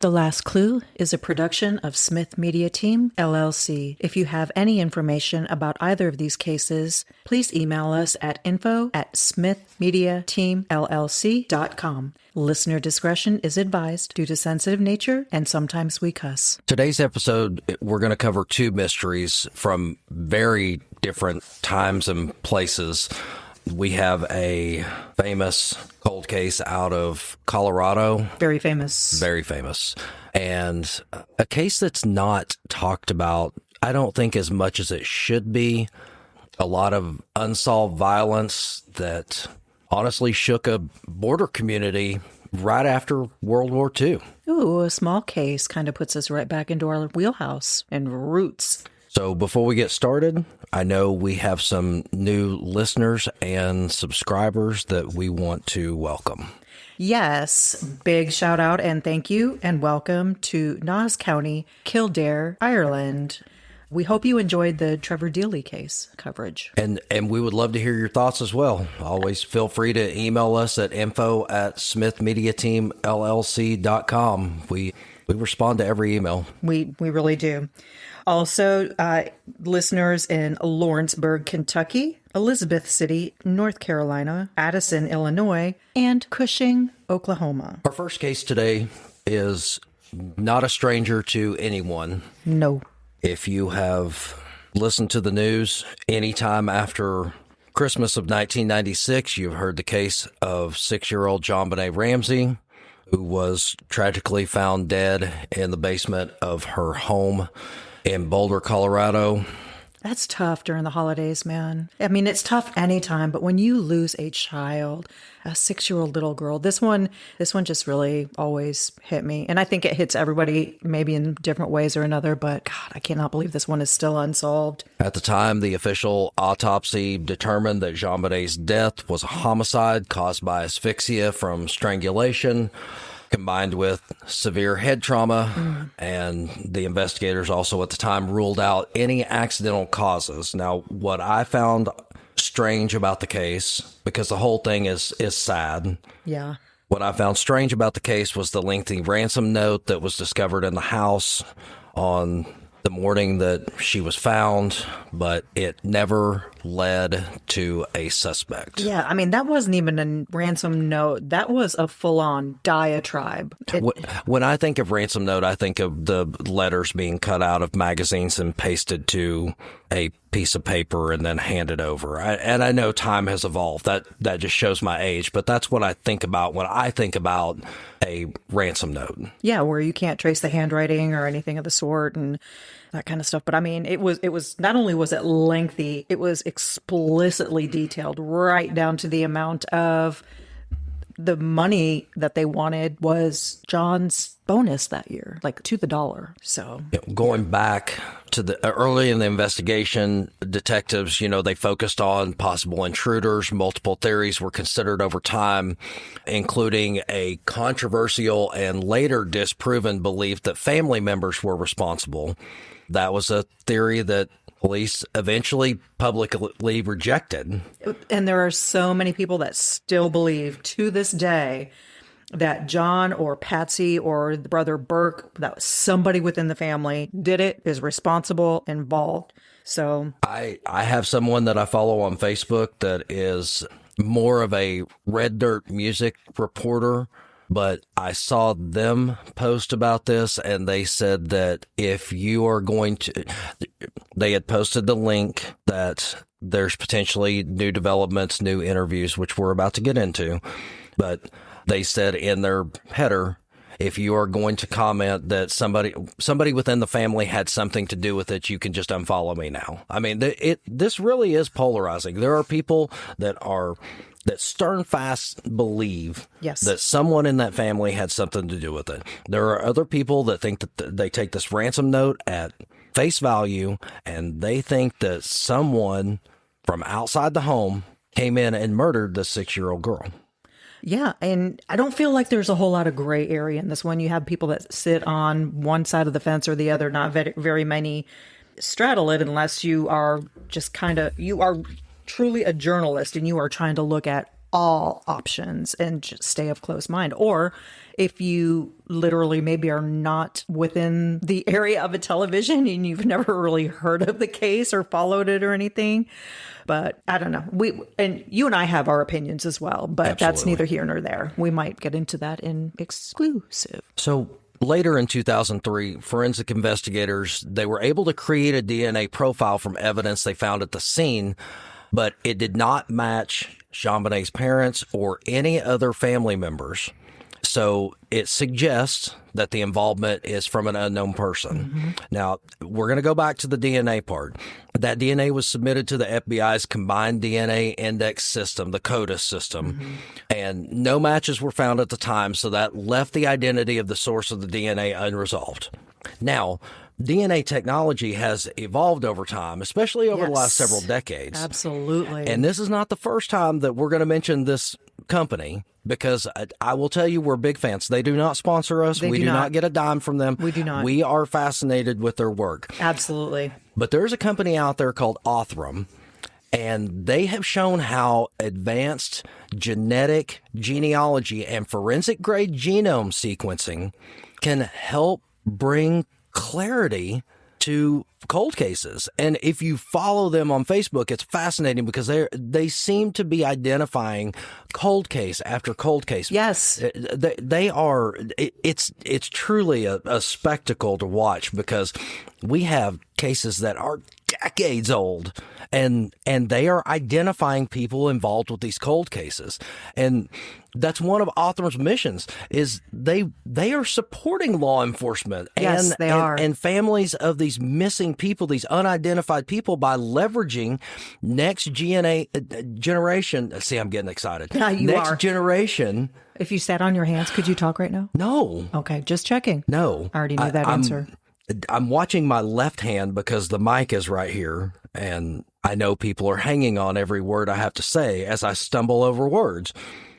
The Last Clue is a production of Smith Media Team, LLC. If you have any information about either of these cases, please email us at info@smithmediateamllc.com. Listener discretion is advised due to sensitive nature, and sometimes we cuss. Today's episode, we're going to cover two mysteries from very different times and places. We have a famous cold case out of Colorado. Very famous. Very famous. And a case that's not talked about, I don't think, as much as it should be. A lot of unsolved violence that honestly shook a border community right after World War II. Ooh, a small case kind of puts us right back into our wheelhouse and roots. So before we get started, I know we have some new listeners and subscribers that we want to welcome. Yes, big shout out and thank you and welcome to Naas County, Kildare, Ireland. We hope you enjoyed the Trevor Dealey case coverage. And we would love to hear your thoughts as well. Always feel free to email us at info@smithmediateamllc.com. We respond to every email. We really do. Also, listeners in Lawrenceburg, Kentucky, Elizabeth City, North Carolina, Addison, Illinois, and Cushing, Oklahoma. Our first case today is not a stranger to anyone. No. If you have listened to the news anytime after Christmas of 1996, you've heard the case of 6-year-old JonBenét Ramsey, who was tragically found dead in the basement of her home in Boulder, Colorado. That's tough during the holidays, man. I mean, it's tough anytime, but when you lose a child, a 6-year-old little girl, this one just really always hit me. And I think it hits everybody maybe in different ways or another, but God, I cannot believe this one is still unsolved. At the time, the official autopsy determined that JonBenét's death was a homicide caused by asphyxia from strangulation, combined with severe head trauma, and the investigators also at the time ruled out any accidental causes. Now, what I found strange about the case, because the whole thing is sad. Yeah. What I found strange about the case was the lengthy ransom note that was discovered in the house on the morning that she was found, but it never led to a suspect. Yeah, I mean, that wasn't even a ransom note. That was a full-on diatribe. When I think of ransom note, I think of the letters being cut out of magazines and pasted to a piece of paper and then handed over. And I know time has evolved. That just shows my age, but that's what I think about when I think about a ransom note. Yeah, where you can't trace the handwriting or anything of the sort and that kind of stuff. But I mean, it was not only was it lengthy, it was explicitly detailed right down to the amount of the money that they wanted was John's bonus that year, like to the dollar. So going back to the early in the investigation, detectives, they focused on possible intruders. Multiple theories were considered over time, including a controversial and later disproven belief that family members were responsible. That was a theory that police eventually publicly rejected. And there are so many people that still believe to this day that John or Patsy or the brother Burke, that somebody within the family did it, is responsible, involved. So I have someone that I follow on Facebook that is more of a red dirt music reporter, but I saw them post about this, and they said that if you are going to, they had posted the link that there's potentially new developments, new interviews, which we're about to get into, but they said in their header, if you are going to comment that somebody within the family had something to do with it, you can just unfollow me now. I mean, this really is polarizing. There are people that stern fast believe that someone in that family had something to do with it. There are other people that think that they take this ransom note at face value, and they think that someone from outside the home came in and murdered the 6-year-old girl. Yeah, and I don't feel like there's a whole lot of gray area in this one. You have people that sit on one side of the fence or the other, not very many straddle it unless you are just you are truly a journalist and you are trying to look at all options and just stay of close mind. Or if you literally maybe are not within the area of a television and you've never really heard of the case or followed it or anything. But I don't know. And you and I have our opinions as well, but that's neither here nor there. We might get into that in exclusive. So later in 2003, forensic investigators, they were able to create a DNA profile from evidence they found at the scene, but it did not match JonBenét's parents or any other family members. So it suggests that the involvement is from an unknown person. Mm-hmm. Now, we're going to go back to the DNA part. That DNA was submitted to the FBI's Combined DNA Index System, the CODIS system, mm-hmm. and no matches were found at the time, so that left the identity of the source of the DNA unresolved. Now, DNA technology has evolved over time, especially over the last several decades. Absolutely. And this is not the first time that we're going to mention this company, because I will tell you, we're big fans. They do not sponsor us. We do not get a dime from them. We do not. We are fascinated with their work. Absolutely. But there's a company out there called Othram, and they have shown how advanced genetic genealogy and forensic grade genome sequencing can help bring clarity to cold cases. And if you follow them on Facebook, it's fascinating because they seem to be identifying cold case after cold case. Yes. They are, it's truly a spectacle to watch, because we have cases that are decades old, and they are identifying people involved with these cold cases. And that's one of Othram's missions, is they are supporting law enforcement and families of these missing people, these unidentified people, by leveraging next generation. See, I'm getting excited. Yeah, you next are. Generation. If you sat on your hands, could you talk right now? No. Okay, just checking. No. I already knew that answer. I'm watching my left hand because the mic is right here, and I know people are hanging on every word I have to say as I stumble over words.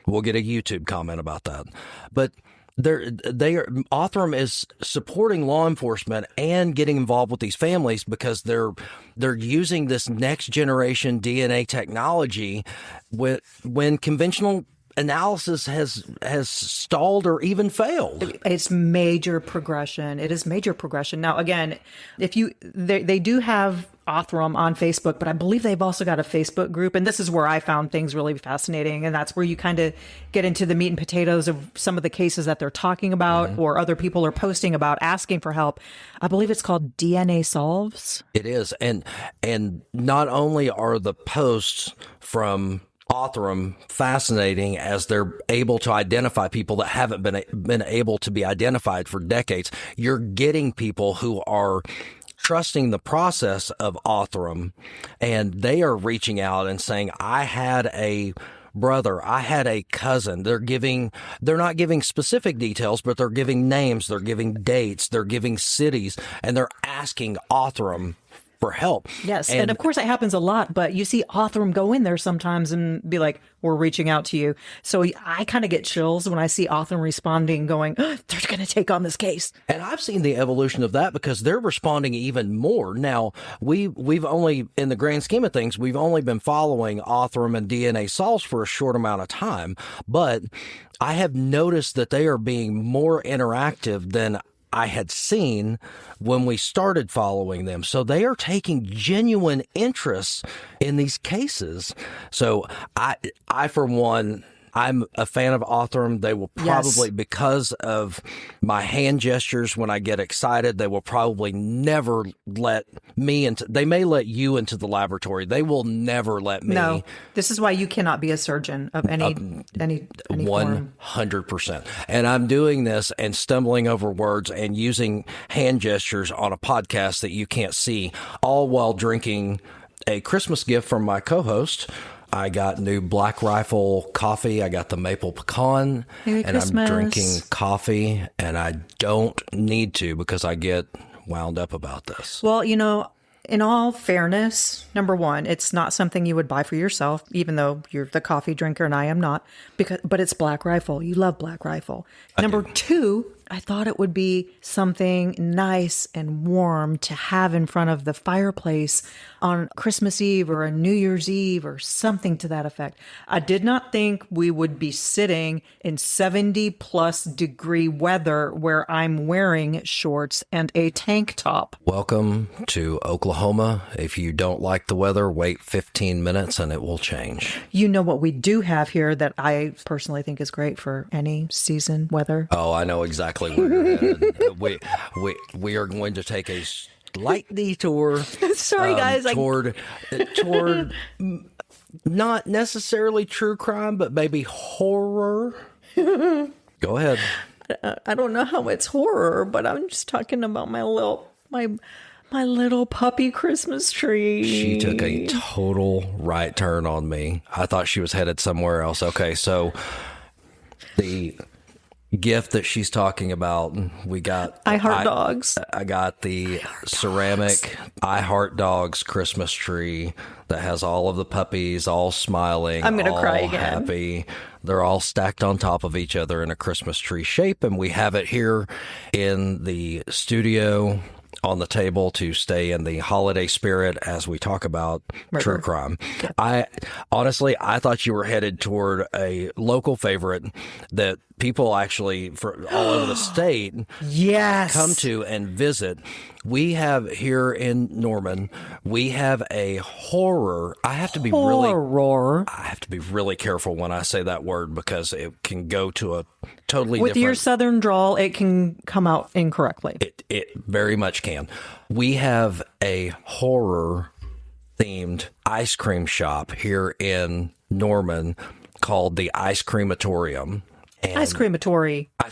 We'll get a YouTube comment about that. But Othram is supporting law enforcement and getting involved with these families because they're using this next generation DNA technology when conventional analysis has stalled or even failed. It's major progression. It is major progression. Now, again, they do have Othram on Facebook, but I believe they've also got a Facebook group. And this is where I found things really fascinating. And that's where you kind of get into the meat and potatoes of some of the cases that they're talking about, mm-hmm. or other people are posting about, asking for help. I believe it's called DNA Solves. It is. And not only are the posts from Othram fascinating, as they're able to identify people that haven't been able to be identified for decades. You're getting people who are trusting the process of Othram, and they are reaching out and saying, I had a brother, I had a cousin. They're not giving specific details, but they're giving names, they're giving dates, they're giving cities, and they're asking Othram for help. Yes. And of course it happens a lot, but you see Othram go in there sometimes and be like, we're reaching out to you. So I kind of get chills when I see Othram responding, going, oh, they're going to take on this case. And I've seen the evolution of that, because they're responding even more. Now, we've only, in the grand scheme of things, we've only been following Othram and DNA Solves for a short amount of time, but I have noticed that they are being more interactive than I had seen when we started following them. So they are taking genuine interest in these cases. So I for one, I'm a fan of Othram. They will probably, because of my hand gestures when I get excited, they will probably never let me into. They may let you into the laboratory. They will never let me. No, this is why you cannot be a surgeon of any 100%. And I'm doing this and stumbling over words and using hand gestures on a podcast that you can't see, all while drinking a Christmas gift from my co-host. I got new Black Rifle coffee. I got the maple pecan. Merry Christmas. I'm drinking coffee, and I don't need to, because I get wound up about this. Well, in all fairness, number one, it's not something you would buy for yourself, even though you're the coffee drinker and I am not, but it's Black Rifle. You love Black Rifle. Number two, I thought it would be something nice and warm to have in front of the fireplace on Christmas Eve or a New Year's Eve or something to that effect. I did not think we would be sitting in 70 plus degree weather where I'm wearing shorts and a tank top. Welcome to Oklahoma. If you don't like the weather, wait 15 minutes and it will change. You know what we do have here that I personally think is great for any season weather? Oh, I know exactly where you're headed. We are going to take a slight detour. Sorry, guys. Toward not necessarily true crime, but maybe horror. Go ahead. I don't know how it's horror, but I'm just talking about my little puppy Christmas tree. She took a total right turn on me. I thought she was headed somewhere else. Okay, so the gift that she's talking about, we got I Heart Dogs. I got the ceramic I Heart Dogs Christmas tree that has all of the puppies all smiling. I'm gonna cry again. Happy. They're all stacked on top of each other in a Christmas tree shape, and we have it here in the studio on the table to stay in the holiday spirit as we talk about true crime. Yeah. I thought you were headed toward a local favorite that people actually for all over the state come to and visit. We have here in Norman, we have a horror. I have to be really careful when I say that word because it can go to a totally with different. Your southern drawl, it can come out incorrectly. It very much can. We have a horror themed ice cream shop here in Norman called the Ice Crematorium. Ice Crematory. Damn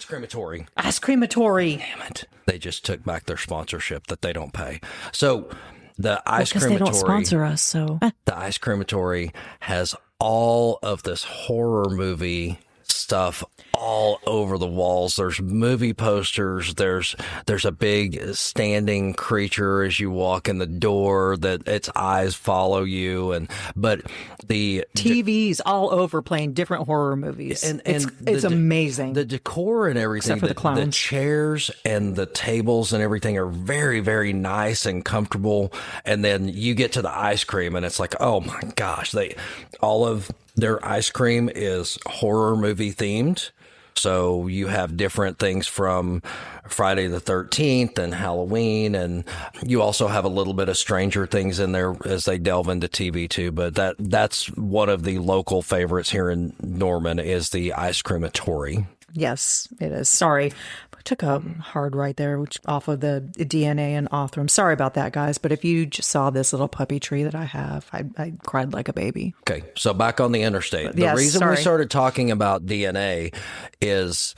it. They just took back their sponsorship that they don't pay. So the Ice Crematory. Because they don't sponsor us, so. The Ice Crematory has all of this horror movie stuff all over the walls. There's movie posters. There's a big standing creature as you walk in the door that its eyes follow you, but the TVs all over playing different horror movies, and it's amazing. The decor and everything, except for the clowns. The chairs and the tables and everything are very, very nice and comfortable. And then you get to the ice cream, and it's like, oh my gosh, all of their ice cream is horror movie themed. So you have different things from Friday the 13th and Halloween, and you also have a little bit of Stranger Things in there as they delve into TV too. But that's one of the local favorites here in Norman is the Ice Crematory. Yes, it is. Sorry. I took a hard right there, which off of the DNA and Othram. Sorry about that, guys. But if you just saw this little puppy tree that I have, I cried like a baby. Okay, so back on the interstate. Yes, the reason sorry. we started talking about DNA is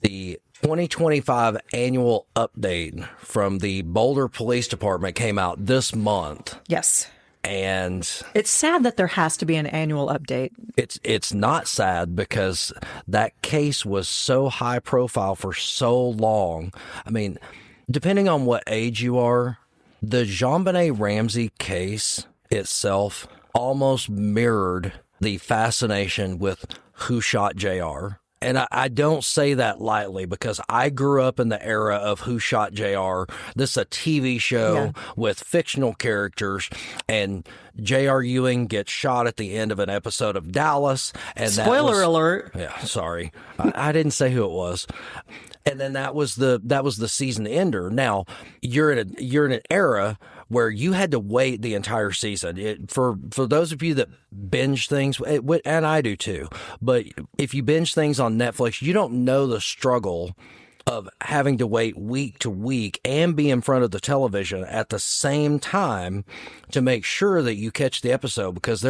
the 2025 annual update from the Boulder Police Department came out this month. Yes. And it's sad that there has to be an annual update. It's not sad because that case was so high profile for so long. I mean, depending on what age you are, the JonBenét Ramsey case itself almost mirrored the fascination with Who Shot JR. And I don't say that lightly because I grew up in the era of Who Shot JR. This is a TV show with fictional characters, and J.R. Ewing gets shot at the end of an episode of Dallas. And Spoiler alert. Yeah, sorry. I didn't say who it was. And then that was the season ender. Now, you're in an era where you had to wait the entire season. For those of you that binge things, and I do too, but if you binge things on Netflix, you don't know the struggle of having to wait week to week and be in front of the television at the same time to make sure that you catch the episode, because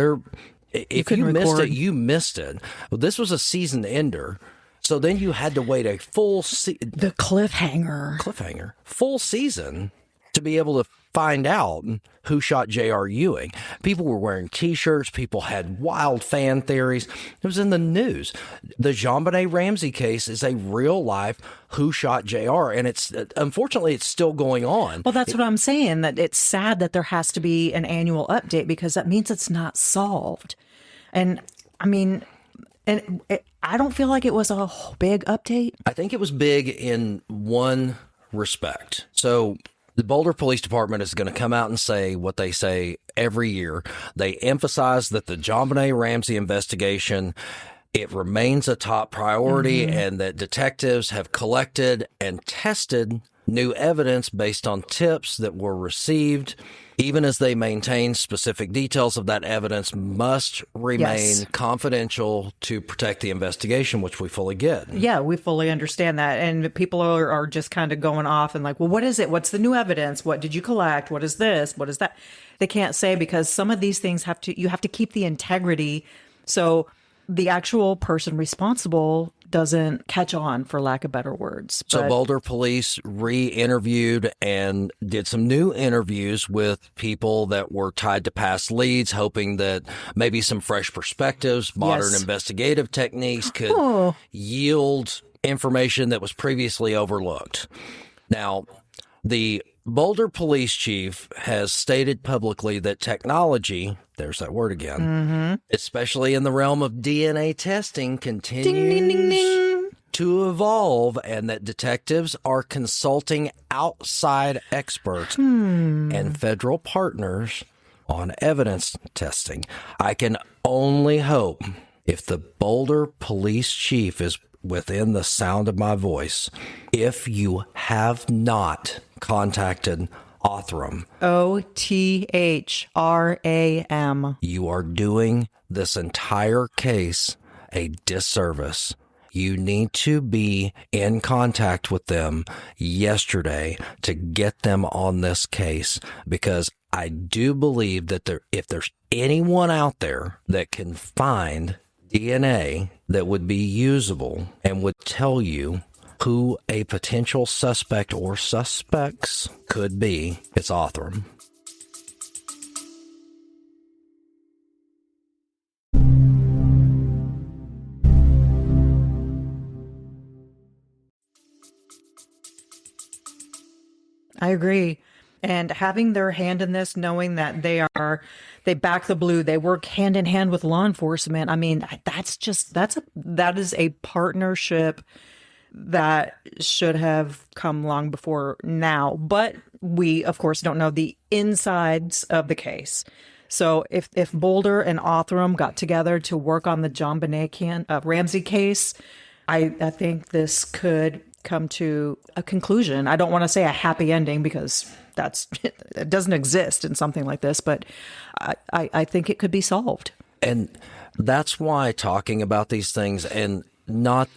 if you missed it, you missed it. Well, this was a season ender. So then you had to wait a full the cliffhanger, full season to be able to find out who shot J.R. Ewing. People were wearing T-shirts. People had wild fan theories. It was in the news. The JonBenét Ramsey case is a real life who shot J.R. and unfortunately it's still going on. Well, that's what I'm saying. That it's sad that there has to be an annual update because that means it's not solved. And I mean. And I don't feel like it was a big update. I think it was big in one respect. So the Boulder Police Department is going to come out and say what they say every year. They emphasize that the JonBenét Ramsey investigation, it remains a top priority, and that detectives have collected and tested new evidence based on tips that were received. Even as they maintain, specific details of that evidence must remain confidential to protect the investigation, which we fully get. Yeah, we fully understand that. And people are just kind of going off and like, well, what is it? What's the new evidence? What did you collect? What is this? What is that? They can't say, because some of these things you have to keep the integrity. So the actual person responsible doesn't catch on, for lack of better words. So Boulder Police re-interviewed and did some new interviews with people that were tied to past leads, hoping that maybe some fresh perspectives, modern investigative techniques could yield information that was previously overlooked. Now, the Boulder Police Chief has stated publicly that technology, there's that word again, especially in the realm of DNA testing, continues to evolve, and that detectives are consulting outside experts and federal partners on evidence testing. I can only hope, if the Boulder Police Chief is within the sound of my voice, if you have not contacted Othram, Othram, you are doing this entire case a disservice. You need to be in contact with them yesterday to get them on this case, because I do believe that if there's anyone out there that can find DNA that would be usable and would tell you who a potential suspect or suspects could be, it's Othram. I agree. And having their hand in this, knowing that they back the blue, they work hand in hand with law enforcement. I mean, that is a partnership that should have come long before now. But we, of course, don't know the insides of the case. So if Boulder and Othram got together to work on the JonBenét Ramsey case, I think this could come to a conclusion. I don't want to say a happy ending, because it doesn't exist in something like this, but I think it could be solved. And that's why talking about these things, and not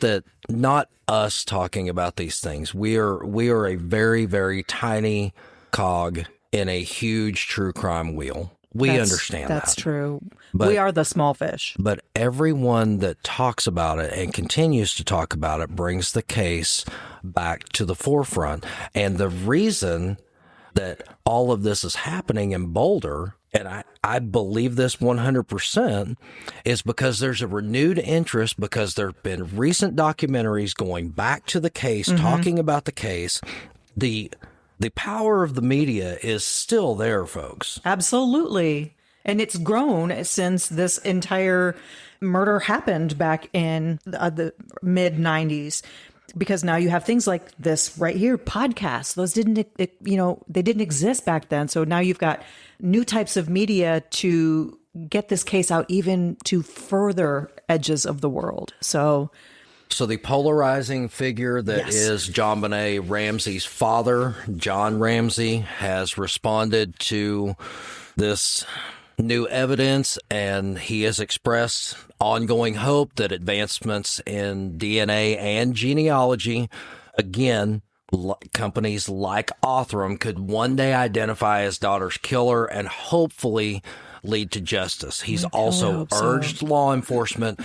us talking about these things, we are a very, very tiny cog in a huge true crime wheel. We understand that. That's true. We are the small fish. But everyone that talks about it and continues to talk about it brings the case back to the forefront. And the reason that all of this is happening in Boulder, and I believe this 100%, is because there's a renewed interest, because there have been recent documentaries going back to the case, talking about the case. The power of the media is still there, folks. Absolutely. And it's grown since this entire murder happened back in the mid 90s. Because now you have things like this right here, podcasts. Those they didn't exist back then. So now you've got new types of media to get this case out even to further edges of the world. So the polarizing figure that is JonBenét Ramsey's father, John Ramsey, has responded to this new evidence, and he has expressed ongoing hope that advancements in DNA and genealogy, again, companies like Othram, could one day identify his daughter's killer and hopefully lead to justice. He's also urged law enforcement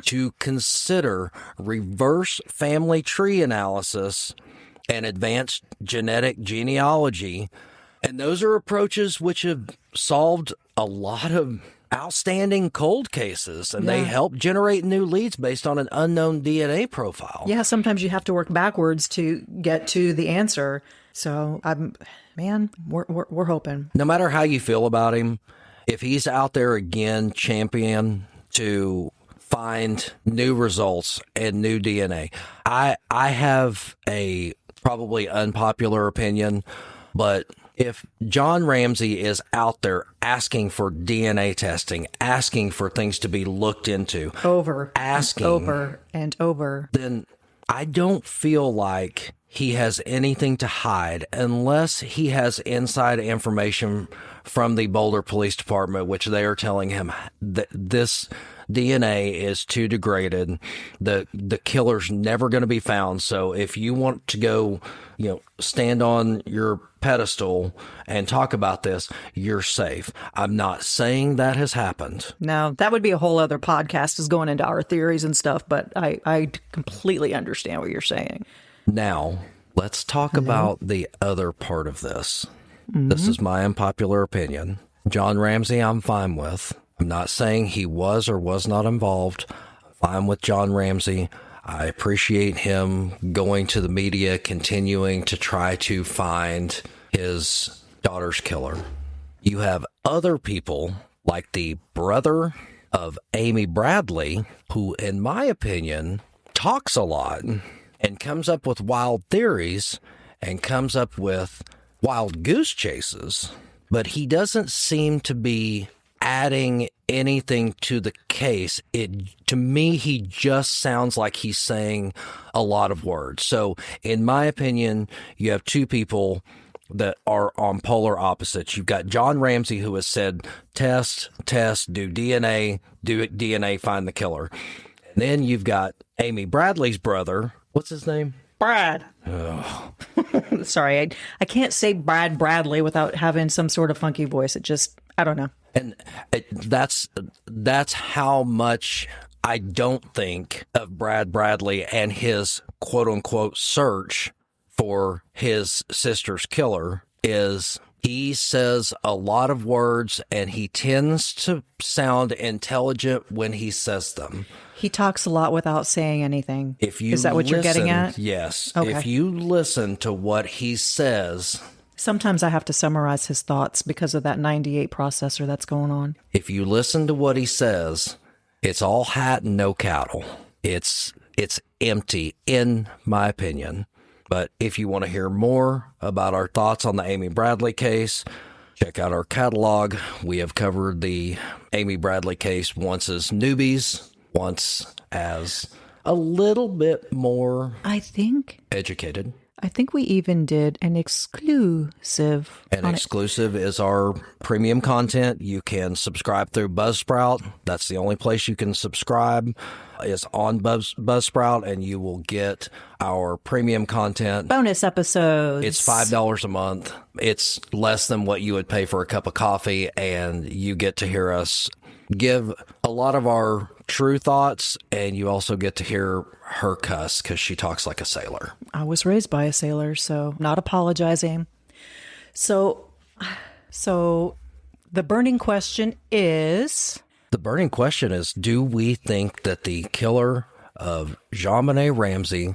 to consider reverse family tree analysis and advanced genetic genealogy. And those are approaches which have solved a lot of outstanding cold cases, and they help generate new leads based on an unknown DNA profile. Yeah, sometimes you have to work backwards to get to the answer. So, we're hoping. No matter how you feel about him, if he's out there again, champion to find new results and new DNA. I have a probably unpopular opinion, but if John Ramsey is out there asking for DNA testing, asking for things to be looked into, over and over, then I don't feel like he has anything to hide unless he has inside information from the Boulder Police Department, which they are telling him that this DNA is too degraded. The killer's never going to be found. So if you want to go, stand on your pedestal and talk about this, you're safe. I'm not saying that has happened. No, that would be a whole other podcast, is going into our theories and stuff, but I completely understand what you're saying. Now, let's talk about the other part of this. This is my unpopular opinion. John Ramsey, I'm fine with. I'm not saying he was or was not involved. I'm fine with John Ramsey. I appreciate him going to the media, continuing to try to find his daughter's killer. You have other people like the brother of Amy Bradley, who, in my opinion, talks a lot and comes up with wild theories and comes up with wild goose chases, but he doesn't seem to be adding anything to the case. To me, he just sounds like he's saying a lot of words. So in my opinion, you have two people that are on polar opposites. You've got John Ramsey, who has said, test, do DNA, find the killer. And then you've got Amy Bradley's brother. What's his name? Brad. Sorry, I can't say Brad Bradley without having some sort of funky voice. It just, I don't know. And that's how much I don't think of Brad Bradley and his quote unquote search for his sister's killer. Is he says a lot of words and he tends to sound intelligent when he says them. He talks a lot without saying anything. Is that what you're getting at? Yes. Okay. If you listen to what he says. Sometimes I have to summarize his thoughts because of that 98 processor that's going on. If you listen to what he says, it's all hat and no cattle. It's empty, in my opinion. But if you want to hear more about our thoughts on the Amy Bradley case, check out our catalog. We have covered the Amy Bradley case once as newbies, once as a little bit more educated. I think we even did an exclusive. An exclusive is our premium content. You can subscribe through Buzzsprout. That's the only place you can subscribe, is on Buzzsprout, and you will get our premium content. Bonus episodes. It's $5 a month. It's less than what you would pay for a cup of coffee, and you get to hear us give a lot of our true thoughts, and you also get to hear her cuss because she talks like a sailor. I was raised by a sailor, so not apologizing. So the burning question is... The burning question is, do we think that the killer of JonBenét Ramsey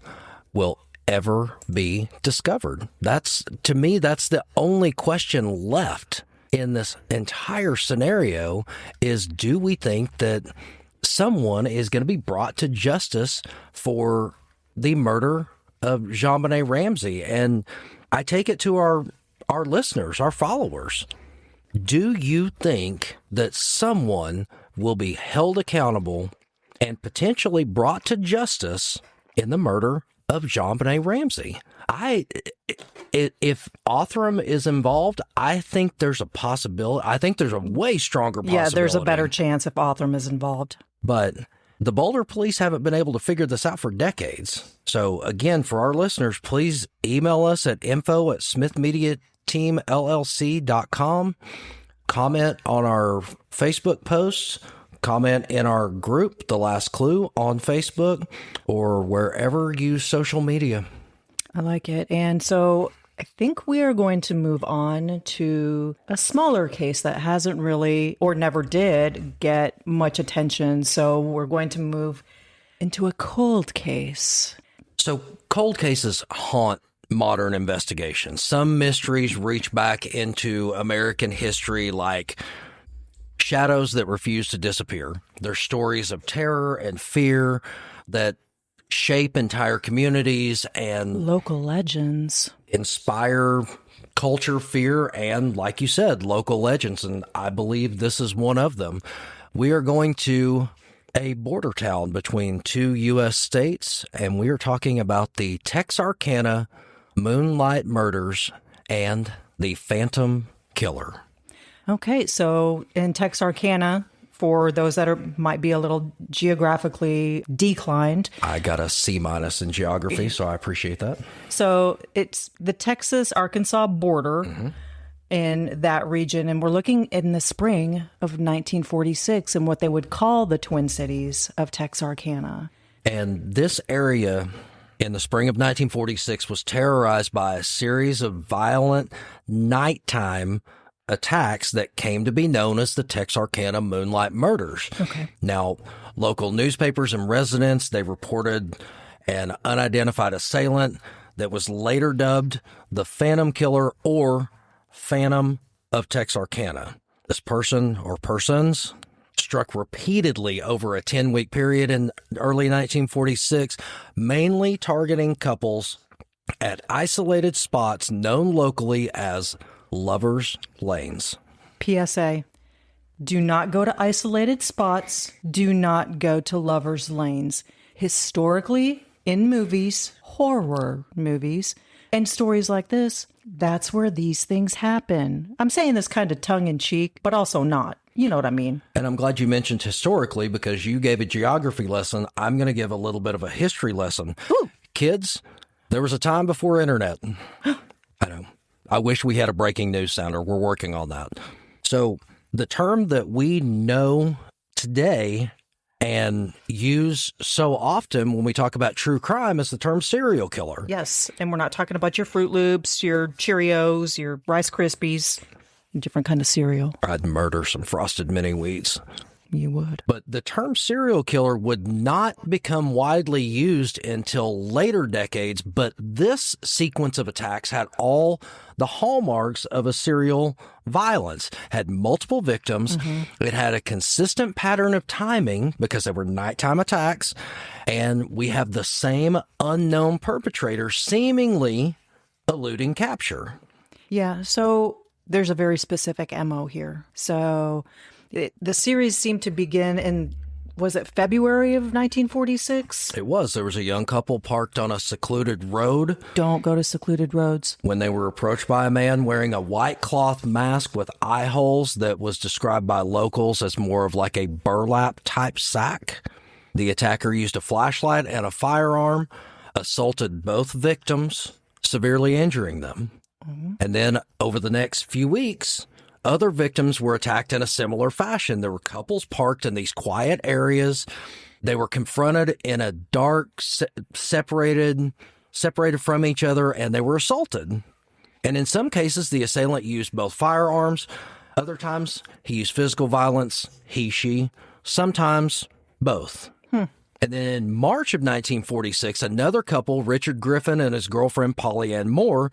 will ever be discovered? To me, that's the only question left in this entire scenario, is do we think that someone is going to be brought to justice for the murder of JonBenét Ramsey? And I take it to our listeners, our followers. Do you think that someone will be held accountable and potentially brought to justice in the murder of JonBenét Ramsey? If Othram is involved, I think there's a possibility. I think there's a way stronger possibility. Yeah, there's a better chance if Othram is involved. But the Boulder police haven't been able to figure this out for decades. So again, for our listeners, please email us at info@smithmediateamllc.com. Comment on our Facebook posts. Comment in our group, The Last Clue, on Facebook, or wherever you use social media. I like it. And so I think we are going to move on to a smaller case that hasn't really, or never did, get much attention. So we're going to move into a cold case. So cold cases haunt modern investigations. Some mysteries reach back into American history, like shadows that refuse to disappear. They're stories of terror and fear that shape entire communities and local legends, inspire culture, fear, and, like you said, local legends. And I believe this is one of them. We are going to a border town between two U.S. states, and we are talking about the Texarkana Moonlight Murders and the Phantom Killer. Okay, so in Texarkana, for those that might be a little geographically declined. I got a C- in geography, so I appreciate that. So it's the Texas-Arkansas border in that region, and we're looking in the spring of 1946 in what they would call the Twin Cities of Texarkana. And this area in the spring of 1946 was terrorized by a series of violent nighttime attacks that came to be known as the Texarkana Moonlight Murders. Okay. Now, local newspapers and residents, they reported an unidentified assailant that was later dubbed the Phantom Killer or Phantom of Texarkana. This person or persons struck repeatedly over a 10-week period in early 1946, mainly targeting couples at isolated spots known locally as lovers' lanes. PSA, do not go to isolated spots. Do not go to lovers' lanes. Historically, in movies, horror movies, and stories like this, that's where these things happen. I'm saying this kind of tongue-in-cheek, but also not. You know what I mean? And I'm glad you mentioned historically because you gave a geography lesson. I'm going to give a little bit of a history lesson. Ooh. Kids, there was a time before internet. I know. I wish we had a breaking news sounder. We're working on that. So the term that we know today and use so often when we talk about true crime is the term serial killer. Yes, and we're not talking about your Fruit Loops, your Cheerios, your Rice Krispies, different kind of cereal. I'd murder some Frosted Mini Wheats. You would. But the term serial killer would not become widely used until later decades, but this sequence of attacks had all the hallmarks of a serial violence, had multiple victims. It had a consistent pattern of timing because they were nighttime attacks, and we have the same unknown perpetrator seemingly eluding capture. Yeah, so there's a very specific MO here. So the series seemed to begin in, was it February of 1946? It was. There was a young couple parked on a secluded road. Don't go to secluded roads. When they were approached by a man wearing a white cloth mask with eye holes that was described by locals as more of like a burlap type sack. The attacker used a flashlight and a firearm, assaulted both victims, severely injuring them. And then over the next few weeks, other victims were attacked in a similar fashion. There were couples parked in these quiet areas. They were confronted in a dark, separated from each other, and they were assaulted. And in some cases, the assailant used both firearms. Other times, he used physical violence, she. Sometimes, both. And then in March of 1946, another couple, Richard Griffin and his girlfriend Polly Ann Moore,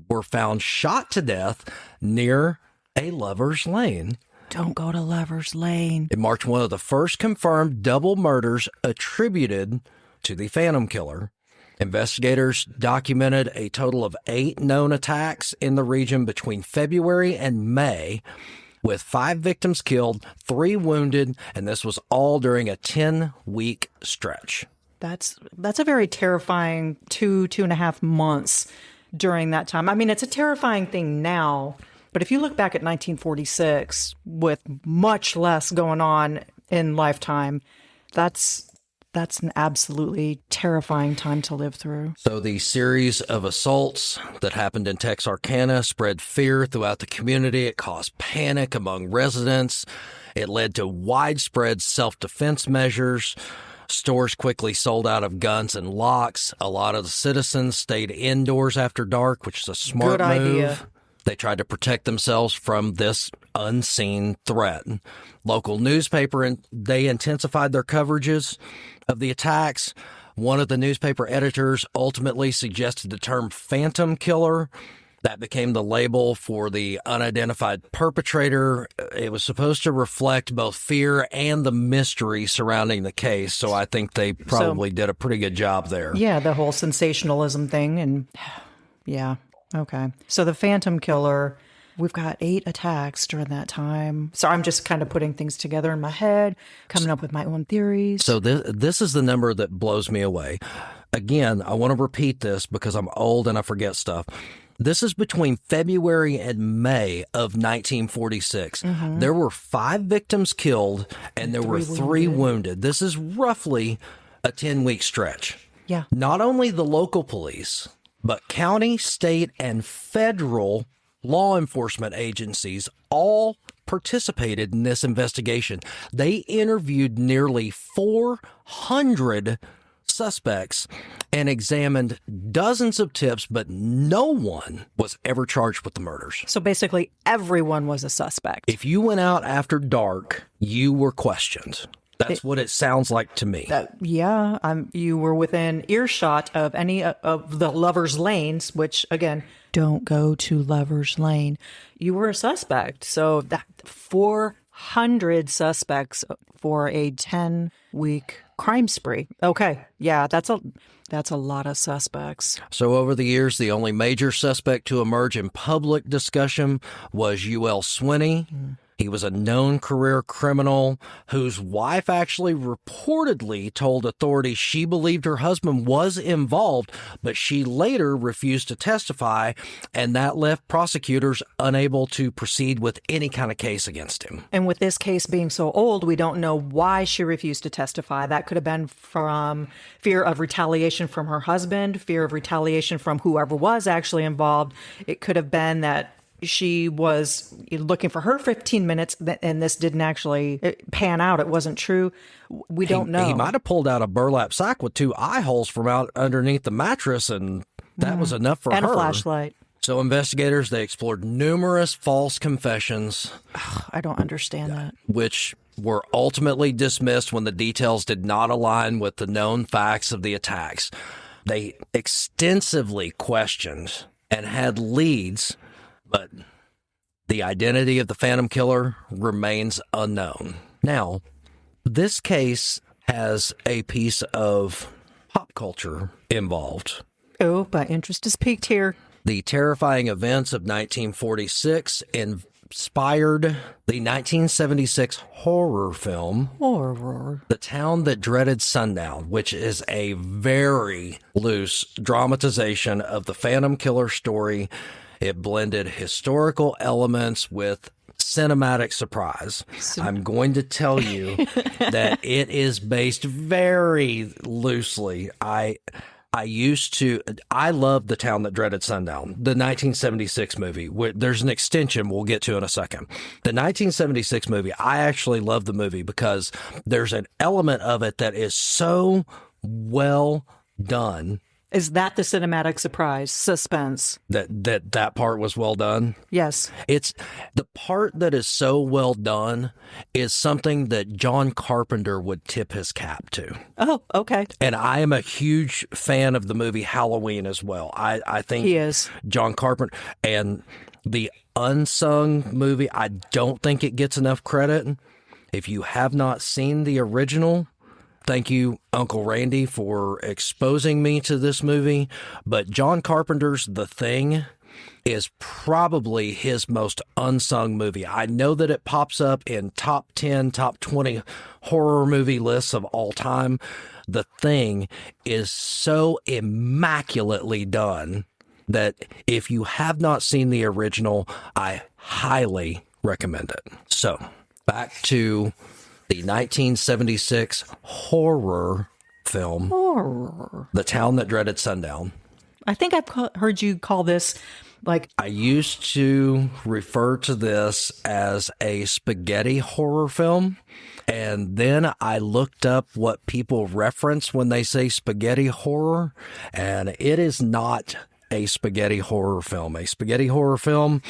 were found shot to death near a lover's lane. Don't go to lover's lane. It marked one of the first confirmed double murders attributed to the Phantom Killer. Investigators documented a total of 8 known attacks in the region between February and May, with 5 victims killed, 3 wounded, and this was all during a 10-week stretch. That's a very terrifying 2.5 months during that time. I mean, it's a terrifying thing now, but if you look back at 1946 with much less going on in Lifetime, that's an absolutely terrifying time to live through. So the series of assaults that happened in Texarkana spread fear throughout the community. It caused panic among residents. It led to widespread self-defense measures. Stores quickly sold out of guns and locks. A lot of the citizens stayed indoors after dark, which is a smart Good move. idea. They tried to protect themselves from this unseen threat. Local newspaper, they intensified their coverages of the attacks. One of the newspaper editors ultimately suggested the term Phantom Killer That became the label for the unidentified perpetrator. It was supposed to reflect both fear and the mystery surrounding the case. So I think they probably did a pretty good job there. Yeah, the whole sensationalism thing. And yeah, okay. So the Phantom Killer, we've got 8 attacks during that time. So I'm just kind of putting things together in my head, coming up with my own theories. So this is the number that blows me away. Again, I want to repeat this because I'm old and I forget stuff. This is between February and May of 1946. There were 5 victims killed and there were 3 wounded. This is roughly a 10-week stretch. Yeah. Not only the local police, but county, state, and federal law enforcement agencies all participated in this investigation. They interviewed nearly 400 suspects and examined dozens of tips, but no one was ever charged with the murders. So basically everyone was a suspect. If you went out after dark, you were questioned. That's what it sounds like to me. You were within earshot of any of the lovers' lanes, which, again, don't go to lovers' lane. You were a suspect. So that 400 suspects for a 10-week crime spree. Okay, yeah, that's a lot of suspects. So over the years, the only major suspect to emerge in public discussion was U.L. Swinney. He was a known career criminal whose wife actually reportedly told authorities she believed her husband was involved, but she later refused to testify, and that left prosecutors unable to proceed with any kind of case against him. And with this case being so old, we don't know why she refused to testify. That could have been from fear of retaliation from her husband, fear of retaliation from whoever was actually involved. It could have been that she was looking for her 15 minutes and this didn't actually pan out. It wasn't true. We don't know. He might have pulled out a burlap sack with 2 eye holes from out underneath the mattress, and that was enough for her. And a flashlight. So investigators, they explored numerous false confessions. I don't understand that. Which were ultimately dismissed when the details did not align with the known facts of the attacks. They extensively questioned and had leads, but the identity of the Phantom Killer remains unknown. Now, this case has a piece of pop culture involved. Oh, my interest is piqued here. The terrifying events of 1946 inspired the 1976 horror film, The Town That Dreaded Sundown, which is a very loose dramatization of the Phantom Killer story. It blended historical elements with cinematic surprise. I'm going to tell you that it is based very loosely. I love The Town That Dreaded Sundown, the 1976 movie. There's an extension we'll get to in a second. The 1976 movie, I actually love the movie because there's an element of it that is so well done. Is that the cinematic surprise, suspense? That part was well done? Yes. It's the part that is so well done is something that John Carpenter would tip his cap to. Oh, okay. And I am a huge fan of the movie Halloween as well. I think he is. John Carpenter, and the unsung movie, I don't think it gets enough credit. If you have not seen the original, thank you, Uncle Randy, for exposing me to this movie. But John Carpenter's The Thing is probably his most unsung movie. I know that it pops up in top 10, top 20 horror movie lists of all time. The Thing is so immaculately done that if you have not seen the original, I highly recommend it. So, back to the 1976 horror film, The Town That Dreaded Sundown. I think I've heard you call this, like... I used to refer to this as a spaghetti horror film, and then I looked up what people reference when they say spaghetti horror, and it is not a spaghetti horror film. A spaghetti horror film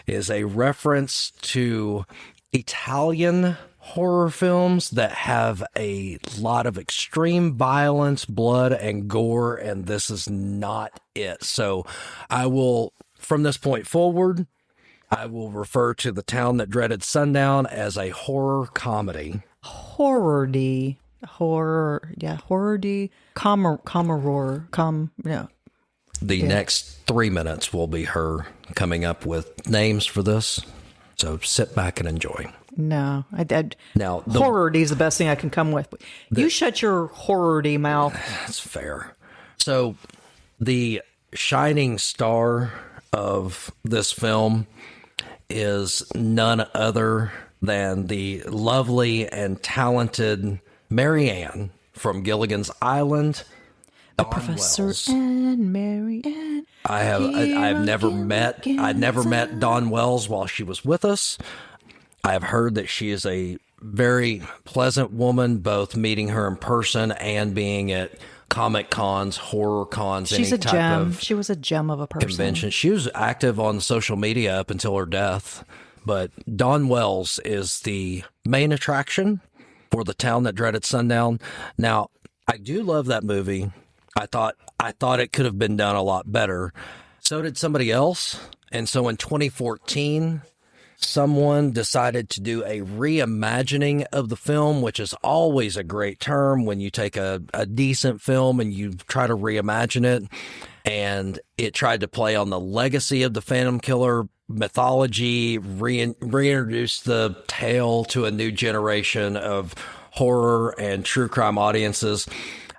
is a reference to Italian horror films that have a lot of extreme violence, blood, and gore, and this is not it. So I will from this point forward, I will refer to The Town That Dreaded Sundown as a horror comedy. Horror-y. Horror-y. The next 3 minutes will be her coming up with names for this. So sit back and enjoy. No, Now, horror-y is the best thing I can come with. You shut your horror-y mouth. That's fair. So the shining star of this film is none other than the lovely and talented Mary Ann from Gilligan's Island. Professor and Mary Ann. I've never met Dawn Wells while she was with us. I have heard that she is a very pleasant woman, both meeting her in person and being at comic cons, horror cons, She's a gem. She was a gem of a person. Convention. She was active on social media up until her death. But Dawn Wells is the main attraction for The Town That Dreaded Sundown. Now, I do love that movie. I thought it could have been done a lot better. So did somebody else. And so in 2014, someone decided to do a reimagining of the film, which is always a great term when you take a decent film and you try to reimagine it. And it tried to play on the legacy of the Phantom Killer mythology, reintroduce the tale to a new generation of horror and true crime audiences.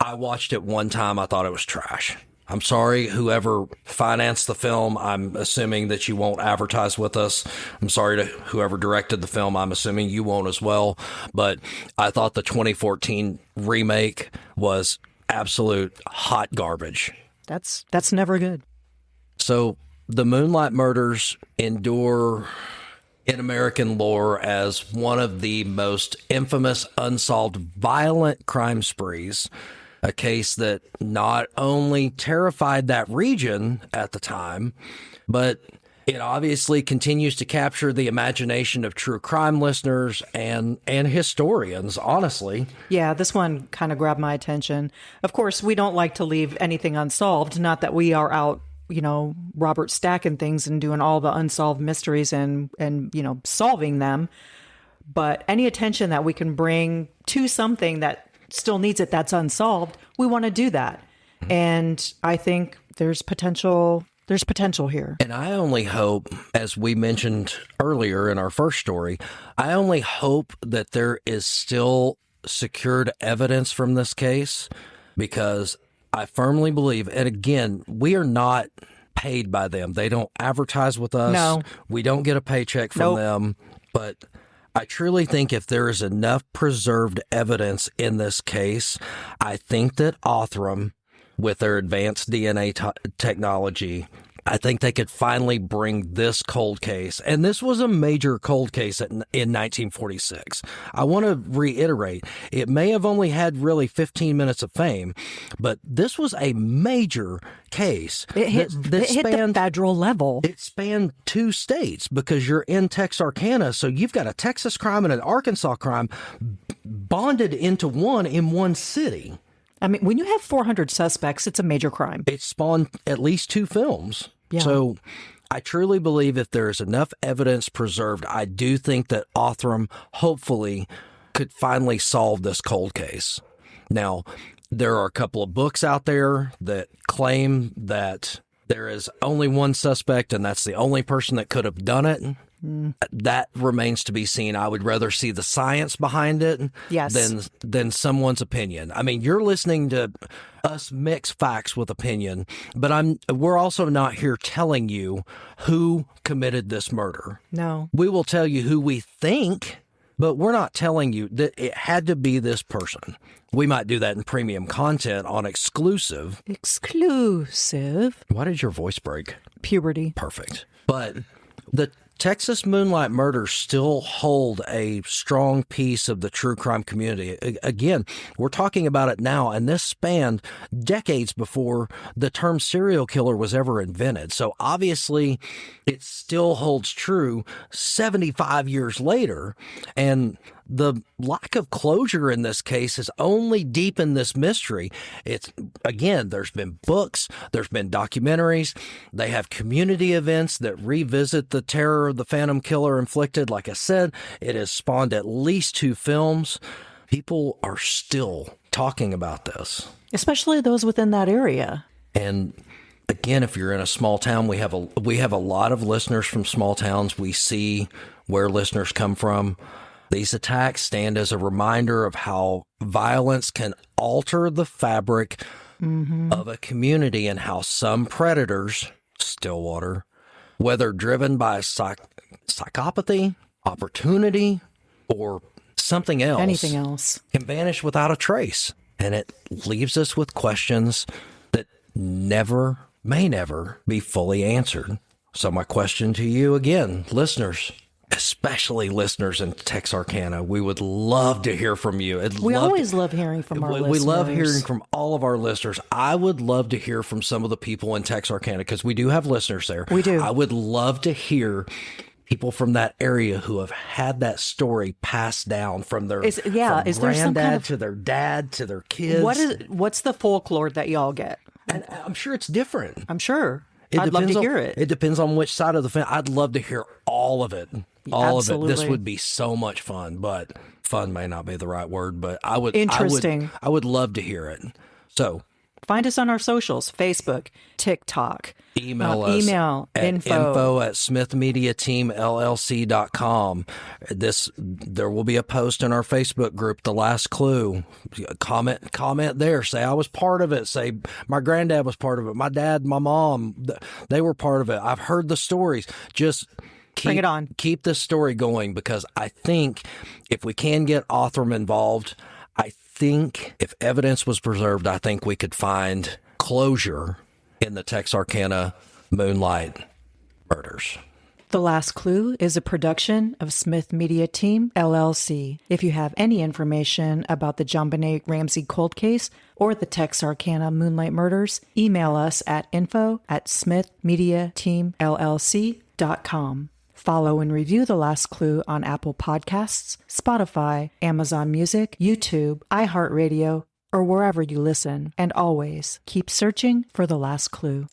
I watched it one time. I thought it was trash. I'm sorry, whoever financed the film. I'm assuming that you won't advertise with us. I'm sorry to whoever directed the film. I'm assuming you won't as well. But I thought the 2014 remake was absolute hot garbage. That's never good. So the Moonlight Murders endure in American lore as one of the most infamous unsolved violent crime sprees. A case that not only terrified that region at the time, but it obviously continues to capture the imagination of true crime listeners and historians, honestly. Yeah, this one kind of grabbed my attention. Of course, we don't like to leave anything unsolved. Not that we are out, Robert stacking things and doing all the unsolved mysteries and solving them. But any attention that we can bring to something that still needs it that's unsolved, we want to do that. And I think there's potential here. And I only hope, as we mentioned earlier in our first story, I only hope that there is still secured evidence from this case, because I firmly believe, and again, we are not paid by them. They don't advertise with us. No. We don't get a paycheck from them. But I truly think if there is enough preserved evidence in this case, I think that Othram, with their advanced DNA technology, I think they could finally bring this cold case. And this was a major cold case in 1946. I want to reiterate, it may have only had really 15 minutes of fame, but this was a major case. It hit the federal level. It spanned 2 states because you're in Texarkana. So you've got a Texas crime and an Arkansas crime bonded into one in one city. I mean, when you have 400 suspects, it's a major crime. It spawned at least 2 films. Yeah. So I truly believe if there is enough evidence preserved, I do think that Othram hopefully could finally solve this cold case. Now, there are a couple of books out there that claim that there is only one suspect and that's the only person that could have done it. That remains to be seen. I would rather see the science behind it than someone's opinion. I mean, you're listening to us mix facts with opinion, but we're also not here telling you who committed this murder. No. We will tell you who we think, but we're not telling you that it had to be this person. We might do that in premium content on exclusive. Exclusive. Why did your voice break? Puberty. Perfect. But the Texas Moonlight Murders still hold a strong piece of the true crime community. Again, we're talking about it now, and this spanned decades before the term serial killer was ever invented. So obviously, it still holds true 75 years later, and the lack of closure in this case has only deepened this mystery. It's, again, there's been books, there's been documentaries, they have community events that revisit the terror of the Phantom Killer inflicted. Like I said, it has spawned at least 2 films. People are still talking about this. Especially those within that area. And again, if you're in a small town, we have a lot of listeners from small towns. We see where listeners come from. These attacks stand as a reminder of how violence can alter the fabric of a community and how some predators, Stillwater, whether driven by psychopathy, opportunity, or something else, anything else, can vanish without a trace. And it leaves us with questions that may never be fully answered. So my question to you again, listeners, especially listeners in Texarkana, we would love to hear from you. We always love hearing from our listeners. We love hearing from all of our listeners. I would love to hear from some of the people in Texarkana because we do have listeners there. We do. I would love to hear people from that area who have had that story passed down from their is there some kind of, to their dad to their kids. What's the folklore that y'all get? And I'm sure it's different. I'm sure. I'd love to hear it. It depends on which side of the fence. I'd love to hear all of it. All Absolutely. of it. This would be so much fun, but fun may not be the right word, but Interesting. I would love to hear it. So find us on our socials, Facebook, TikTok. Email us at info@smithmediateamllc.com. There will be a post in our Facebook group, The Last Clue. Comment there. Say I was part of it. Say my granddad was part of it. My dad, my mom, they were part of it. I've heard the stories. Just bring it on. Keep this story going, because I think if we can get Othram involved, I think if evidence was preserved, I think we could find closure in the Texarkana Moonlight Murders. The Last Clue is a production of Smith Media Team, LLC. If you have any information about the JonBenét Ramsey cold case or the Texarkana Moonlight Murders, email us at info@smithmediateamllc.com. Follow and review The Last Clue on Apple Podcasts, Spotify, Amazon Music, YouTube, iHeartRadio, or wherever you listen. And always keep searching for The Last Clue.